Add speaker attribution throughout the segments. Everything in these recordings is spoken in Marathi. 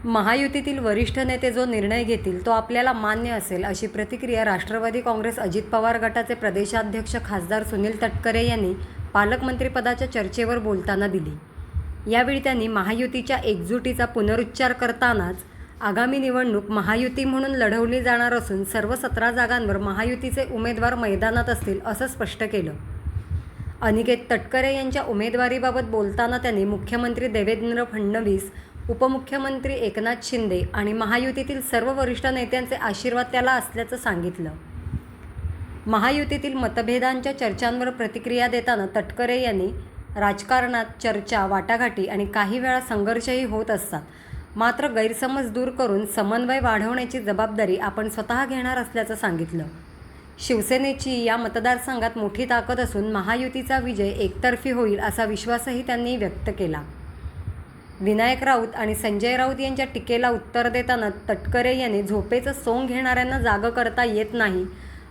Speaker 1: महायुतीतील वरिष्ठ नेते जो निर्णय घेतील तो आपल्याला मान्य असेल, अशी प्रतिक्रिया राष्ट्रवादी काँग्रेस अजित पवार गटाचे प्रदेशाध्यक्ष खासदार सुनील तटकरे यांनी पालकमंत्रीपदाच्या चर्चेवर बोलताना दिली. यावेळी त्यांनी महायुतीच्या एकजुटीचा पुनरुच्चार करतानाच आगामी निवडणूक महायुती म्हणून लढवली जाणार असून सर्व 17 जागांवर महायुतीचे उमेदवार मैदानात असतील असं स्पष्ट केलं. अनिकेत तटकरे यांच्या उमेदवारीबाबत बोलताना त्यांनी मुख्यमंत्री देवेंद्र फडणवीस, उपमुख्यमंत्री एकनाथ शिंदे आणि महायुतीतील सर्व वरिष्ठ नेत्यांचे आशीर्वाद त्याला असल्याचं सांगितलं. महायुतीतील मतभेदांच्या चर्चांवर प्रतिक्रिया देताना तटकरे यांनी राजकारणात चर्चा, वाटाघाटी आणि काही वेळा संघर्षही होत असतात, मात्र गैरसमज दूर करून समन्वय वाढवण्याची जबाबदारी आपण स्वतः घेणार असल्याचं सांगितलं. शिवसेनेची या मतदारसंघात मोठी ताकद असून महायुतीचा विजय एकतर्फी होईल असा विश्वासही त्यांनी व्यक्त केला. विनायक राऊत आणि संजय राऊत यांच्या टीकेला उत्तर देताना तटकरे यांनी झोपेचं सोंग घेणाऱ्यांना जागं करता येत नाही,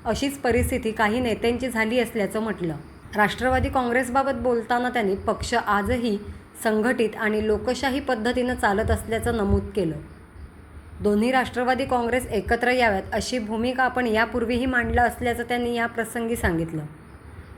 Speaker 1: अशीच परिस्थिती काही नेत्यांची झाली असल्याचं म्हटलं. राष्ट्रवादी काँग्रेसबाबत बोलताना त्यांनी पक्ष आजही संघटित आणि लोकशाही पद्धतीनं चालत असल्याचं नमूद केलं. दोन्ही राष्ट्रवादी काँग्रेस एकत्र याव्यात अशी भूमिका आपण यापूर्वीही मांडलं असल्याचं त्यांनी या प्रसंगी सांगितलं.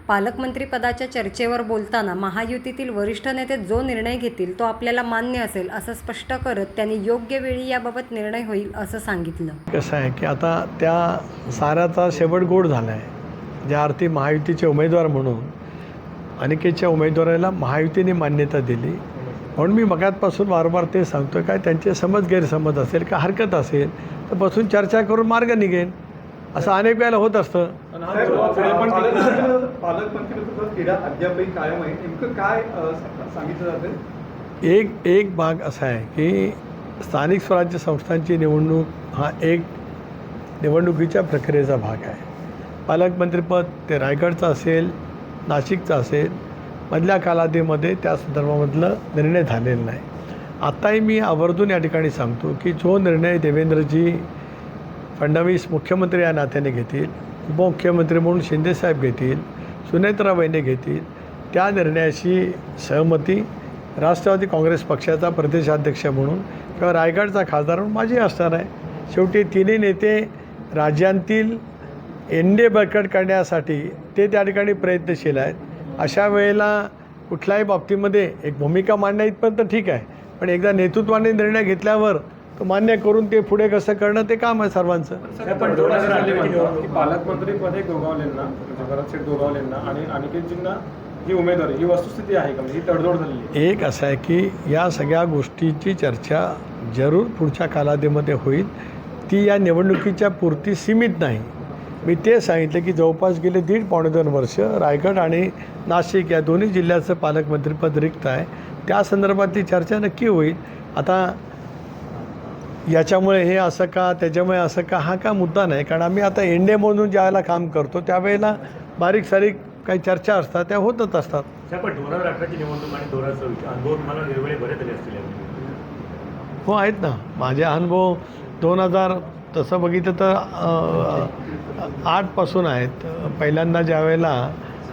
Speaker 1: पालकमंत्रीपदाच्या चर्चेवर बोलताना महायुतीतील वरिष्ठ नेते जो निर्णय घेतील तो आपल्याला मान्य असेल असं स्पष्ट करत त्यांनी योग्य वेळी याबाबत निर्णय होईल असं सांगितलं.
Speaker 2: कसं आहे की आता त्या साऱ्याचा शेवट गोड झाला आहे. ज्या अर्थी महायुतीचे उमेदवार म्हणून अनिकेतच्या उमेदवाराला महायुतीने मान्यता दिली, म्हणून मी मगातपासून वारंवार ते सांगतो काय त्यांचे गैरसमज असेल का हरकत असेल तर बसून चर्चा करून मार्ग निघेल. असं अनेक वेळेला होत असतं.
Speaker 3: अद्यापही कायम आहे, नेमकं काय सांगितलं जातं?
Speaker 2: एक भाग असा आहे की स्थानिक स्वराज्य संस्थांची निवडणूक हा एक निवडणुकीच्या प्रक्रियेचा भाग आहे. पालकमंत्रीपद ते रायगडचं असेल, नाशिकचं असेल, मधल्या कालावधीमध्ये त्या संदर्भामधलं निर्णय झालेला नाही. आत्ताही मी आवर्जून या ठिकाणी सांगतो की जो निर्णय देवेंद्रजी फडणवीस मुख्यमंत्री या नात्याने घेतील, उपमुख्यमंत्री म्हणून शिंदेसाहेब घेतील, सुनेत्राबाईंनी घेतील, त्या निर्णयाची सहमती राष्ट्रवादी काँग्रेस पक्षाचा प्रदेशाध्यक्ष म्हणून किंवा रायगडचा खासदार म्हणून माझी असणार आहे. शेवटी तिन्ही नेते राज्यांतील एनडीए बळकट करण्यासाठी ते त्या ठिकाणी प्रयत्नशील आहेत. अशा वेळेला कुठल्याही बाबतीमध्ये एक भूमिका मांडण्या इथपर्यंत ठीक आहे, पण एकदा नेतृत्वाने निर्णय घेतल्यावर तो मान्य करून ते पुढे कसं करणं ते काम आहे सर्वांचं.
Speaker 3: पालकमंत्रीपद गोगावलेंना म्हणजे भरतशेठ गोगावलेंना आणि अनिकेतजींना ही उमेदवारी ही वस्तुस्थिती आहे का, म्हणजे ही तडजोड झालेली?
Speaker 2: एक असं आहे की या सगळ्या गोष्टीची चर्चा जरूर पुढच्या कालावधीमध्ये होईल. ती या निवडणुकीच्या पुरती सीमित नाही. मी ते सांगितलं की जवळपास गेले 1.5-2 वर्ष रायगड आणि नाशिक या दोन्ही जिल्ह्याचं पालकमंत्रीपद रिक्त आहे. त्या संदर्भातली चर्चा नक्की होईल. आता याच्यामुळे हे असं का, त्याच्यामुळे असं का, हा का मुद्दा नाही. कारण आम्ही आता एनडीए म्हणून ज्यावेळेला काम करतो त्यावेळेला बारीक सारीक काही चर्चा असतात, त्या होतच असतात.
Speaker 4: पण 2018ची निवडणूक आणि 2024 अनुभव तुम्हाला वेगवेगळे बरेच आले असतील?
Speaker 2: हो आहेत ना. माझे अनुभव 2000 तसं बघितलं तर 8पासून आहेत. पहिल्यांदा ज्या वेळेला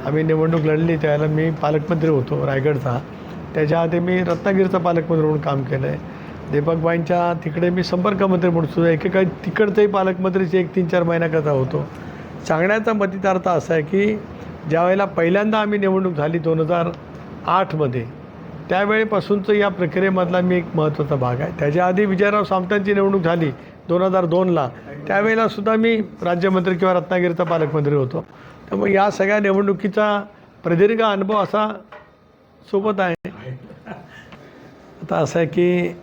Speaker 2: आम्ही निवडणूक लढली त्यावेळेला मी पालकमंत्री होतो रायगडचा. त्याच्या आधी मी रत्नागिरीचा पालकमंत्री म्हणून काम केलं आहे. दीपकबाईंच्या तिकडे मी संपर्कमंत्री म्हणून सुद्धा एकेकाळी तिकडचंही पालकमंत्रीचे 1-3-4 महिन्याकरता होतो. सांगण्याचा मतितार्थ असा आहे की ज्या वेळेला पहिल्यांदा आम्ही निवडणूक झाली 2008मध्ये, त्यावेळेपासूनचं या प्रक्रियेमधला मी एक महत्त्वाचा भाग आहे. त्याच्या आधी विजयराव सामंतांची निवडणूक झाली 2002ला, त्यावेळेला सुद्धा मी राज्यमंत्री किंवा रत्नागिरीचा पालकमंत्री होतो. त्यामुळे या सगळ्या निवडणुकीचा प्रदीर्घ अनुभव असा सोबत आहे. आता असं आहे की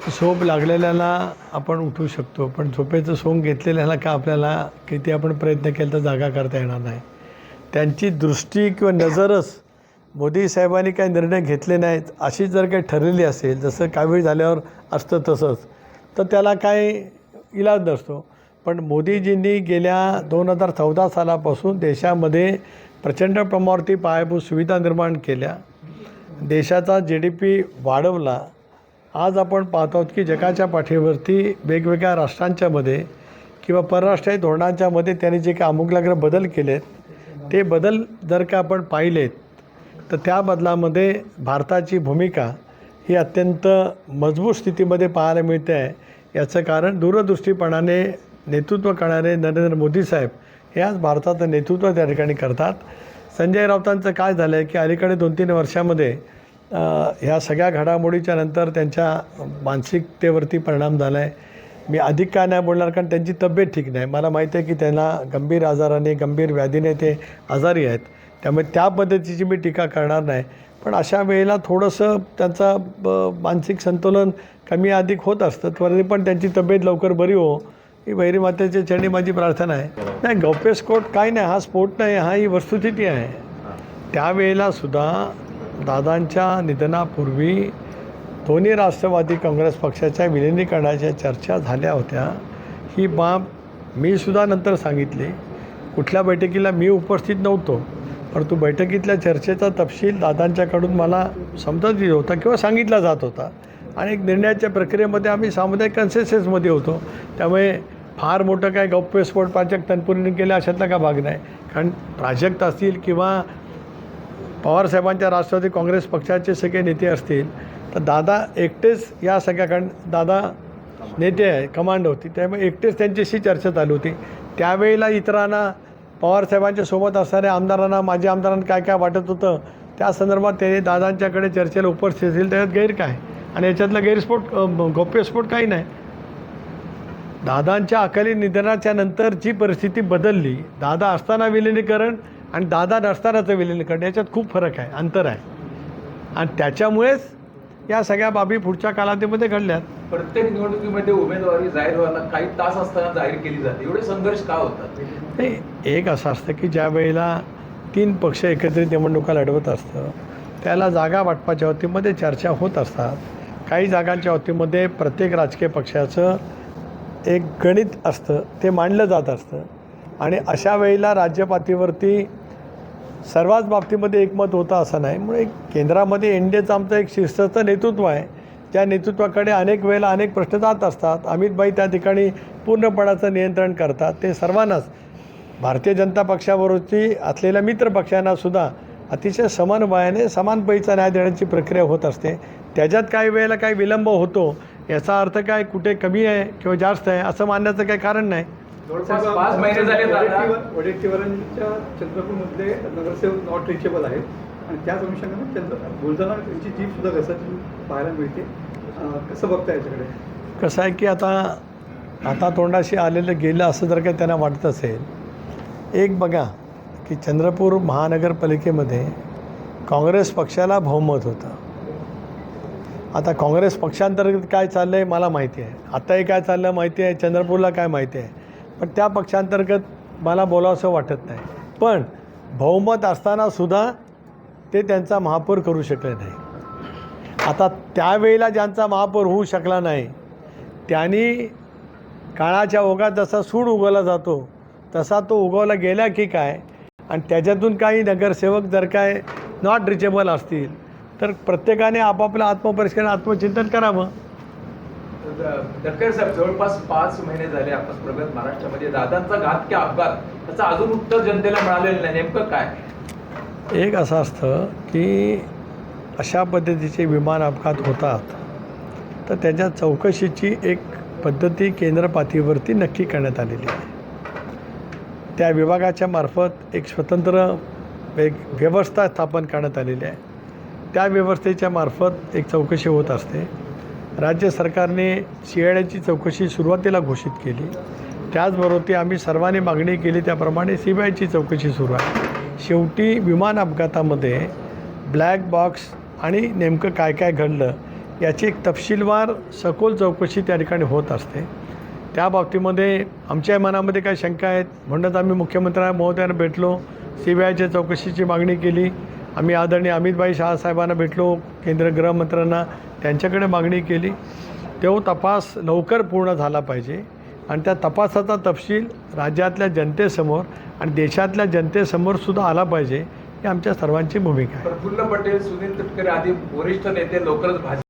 Speaker 2: झोप लागलेल्याला आपण उठू शकतो, पण झोपेचं सोंग घेतलेल्याला का आपल्याला किती आपण प्रयत्न केला तर जागा करता येणार नाही. त्यांची दृष्टी किंवा नजरच मोदी साहेबांनी काही निर्णय घेतले नाहीत अशी जर काही ठरलेली असेल, जसं काही झाल्यावर असतं तसंच, तर त्याला काय इलाज नसतो. पण मोदीजींनी गेल्या 2014 सालापासून देशामध्ये प्रचंड प्रमाणावरती पायाभूत सुविधा निर्माण केल्या, देशाचा GDP वाढवला. आज आपण पाहतो आहोत की जगाच्या पाठीवरती वेगवेगळ्या राष्ट्रांच्यामध्ये किंवा परराष्ट्रीय धोरणांच्यामध्ये त्यांनी जे काही आमूलाग्र बदल केलेत, ते बदल जर का आपण पाहिलेत तर त्या बदलामध्ये भारताची भूमिका ही अत्यंत मजबूत स्थितीमध्ये पाहायला मिळते आहे. याचं कारण दूरदृष्टीपणाने नेतृत्व करणारे नरेंद्र मोदी साहेब हे आज भारताचं नेतृत्व त्या ठिकाणी करतात. संजय राऊतांचं काय झालं आहे की अलीकडे 2-3 वर्षामध्ये ह्या सगळ्या घडामोडीच्या नंतर त्यांच्या मानसिकतेवरती परिणाम झाला आहे. मी अधिक काय नाही बोलणार कारण त्यांची तब्येत ठीक नाही. मला माहीत आहे की त्यांना गंभीर आजाराने गंभीर व्याधीने ते आजारी आहेत. त्यामुळे त्या पद्धतीची मी टीका करणार नाही. पण अशा वेळेला थोडंसं त्यांचा मानसिक संतुलन कमी अधिक होत असतं. तरी पण त्यांची तब्येत लवकर बरी हो ही भैरी मातेच्या चरणी माझी प्रार्थना आहे. नाही गौप्यस्फोट काही नाही, हा स्फोट नाही, हा ही वस्तुस्थिती आहे. त्यावेळेला सुद्धा दादांच्या निधनापूर्वी दोन्ही राष्ट्रवादी काँग्रेस पक्षाच्या विलिनीकरणाच्या चर्चा झाल्या होत्या. ही बाब मी सुद्धा नंतर सांगितली. कुठल्या बैठकीला मी उपस्थित नव्हतो, परंतु बैठकीतल्या चर्चेचा तपशील दादांच्याकडून मला समजत येत होता किंवा सांगितला जात होता आणि एक निर्णयाच्या प्रक्रियेमध्ये आम्ही सामुदायिक कन्सेन्ससमध्ये होतो. त्यामुळे फार मोठं काय गौप्यस्फोट प्राजक्त तनपुरीने केलं अशातला का भाग नाही. कारण प्राजक्त असतील किंवा पवारसाहेबांच्या राष्ट्रवादी काँग्रेस पक्षाचे सगळे नेते असतील तर दादा एकटेच या सगळ्याकडं दादा नेते आहे, कमांड होती. त्यामुळे एकटेच त्यांच्याशी चर्चा चालू होती. त्यावेळेला इतरांना पवारसाहेबांच्या सोबत असणाऱ्या आमदारांना माझ्या आमदारांना काय काय वाटत होतं त्या संदर्भात ते दादांच्याकडे चर्चेला उपस्थित असेल. त्याच्यात गैर काय आणि याच्यातला गैरस्फोट गौप्यस्फोट काही नाही. दादांच्या अकाली निधनाच्या नंतर जी परिस्थिती बदलली, दादा असताना विलिनीकरण आणि दादा नसतानाचं विलिनीकरण याच्यात खूप फरक आहे, अंतर आहे. आणि त्याच्यामुळेच या सगळ्या बाबी पुढच्या कालावधीमध्ये घडल्यात.
Speaker 5: प्रत्येक निवडणुकीमध्ये उमेदवारी जाहीर व्हायला काही तास असताना जाहीर केली जाते. एवढे संघर्ष का होतात?
Speaker 2: नाही, एक असं असतं की ज्या वेळेला 3 पक्ष एकत्रित निवडणुका लढवत असतं त्याला जागा वाटपाच्या बाबतीमध्ये चर्चा होत असतात. काही जागांच्या बाबतीमध्ये प्रत्येक राजकीय पक्षाचं एक गणित असतं, ते मांडलं जात असतं. आणि अशा वेळेला राज्यपातळीवरती सर्वाच बाबतीमध्ये एकमत होतं असं नाही. म्हणून केंद्रामध्ये एनडीएचं आमचं एक शिस्तचं नेतृत्व आहे. त्या नेतृत्वाकडे अनेक वेळेला अनेक प्रश्न जात असतात. अमितभाई त्या ठिकाणी पूर्णपणाचं नियंत्रण करतात. ते सर्वांनाच भारतीय जनता पक्षाबरोबरची असलेल्या मित्र पक्षांनासुद्धा अतिशय समन्वयाने समानपैचा न्याय देण्याची प्रक्रिया होत असते. त्याच्यात काही वेळेला काही विलंब होतो याचा अर्थ काय कुठे कमी आहे किंवा जास्त आहे असं मानण्याचं काही कारण नाही.
Speaker 5: जवळपास 5 महिने झाले दादा.
Speaker 6: वडेट्टीवारांच्या चंद्रपूरमधले नगरसेवक नॉट रिचेबल आहेत आणि त्याच अनुषंगाने बोलताना त्यांची जीभसुद्धा घसाची पाहायला मिळते. कसं बघता याच्याकडे?
Speaker 2: कसं आहे की आता तोंडाशी आलेलं गेलं असं जर काही त्यांना वाटत असेल. एक बघा की चंद्रपूर महानगरपालिकेमध्ये काँग्रेस पक्षाला बहुमत होतं. आता काँग्रेस पक्षांतर्गत काय चाललं आहे मला माहिती आहे, आत्ताही काय चाललं माहिती आहे, चंद्रपूरला काय माहिती आहे. पण त्या पक्षांतर्गत मला बोलावंसं वाटत नाही. पण बहुमत असतानासुद्धा ते त्यांचा महापौर करू शकले नाही. आता त्यावेळेला ज्यांचा महापौर होऊ शकला नाही त्यांनी काळाच्या ओघात जसा सूड उगवला जातो तसा तो उगवला गेला की काय. आणि त्याच्यातून काही नगरसेवक जर काय नॉट रिचेबल असतील तर प्रत्येकाने आपापलं आत्मपरिष्कार आत्मचिंतन करावं.
Speaker 5: दक्कर साहेब, जवळपास 5 महिने झाले आपण प्रगत महाराष्ट्रामध्ये दादांचा घात की अपघात त्याचं अजून उत्तर जनतेला मिळालेलं नाही. नेमकं काय?
Speaker 2: एक असं असतं की अशा पद्धतीचे विमान अपघात होतात तर त्याच्या चौकशीची एक पद्धती केंद्र पातळीवरती नक्की करण्यात आलेली आहे. त्या विभागाच्या मार्फत एक स्वतंत्र एक व्यवस्था स्थापन करण्यात आलेली आहे. त्या व्यवस्थेच्या मार्फत एक चौकशी होत असते. राज्य सरकारने CIDची चौकशी सुरुवातीला घोषित केली. त्याचबरोबर ती आम्ही सर्वांनी मागणी केली त्याप्रमाणे CBIची चौकशी सुरू आहे. शेवटी विमान अपघातामध्ये ब्लॅक बॉक्स आणि नेमकं काय काय घडलं याची एक तपशीलवार सखोल चौकशी त्या ठिकाणी होत असते. त्या बाबतीमध्ये आमच्या मनामध्ये काही शंका आहेत म्हणूनच आम्ही मुख्यमंत्री महोदयांना भेटलो, CBIच्या चौकशीची मागणी केली. आम्ही आदरणीय अमितभाई शहासाहेबांना भेटलो, केंद्रीय गृहमंत्र्यांना त्यांच्याकडे मागणी केली. तो तपास लवकर पूर्ण झाला पाहिजे आणि त्या तपासाचा तपशील राज्यातल्या जनतेसमोर आणि देशातल्या जनतेसमोरसुद्धा आला पाहिजे ही आमच्या सर्वांची भूमिका आहे.
Speaker 5: प्रफुल्ल पटेल, सुनील तटकरे आदी वरिष्ठ नेते लवकरच भाजप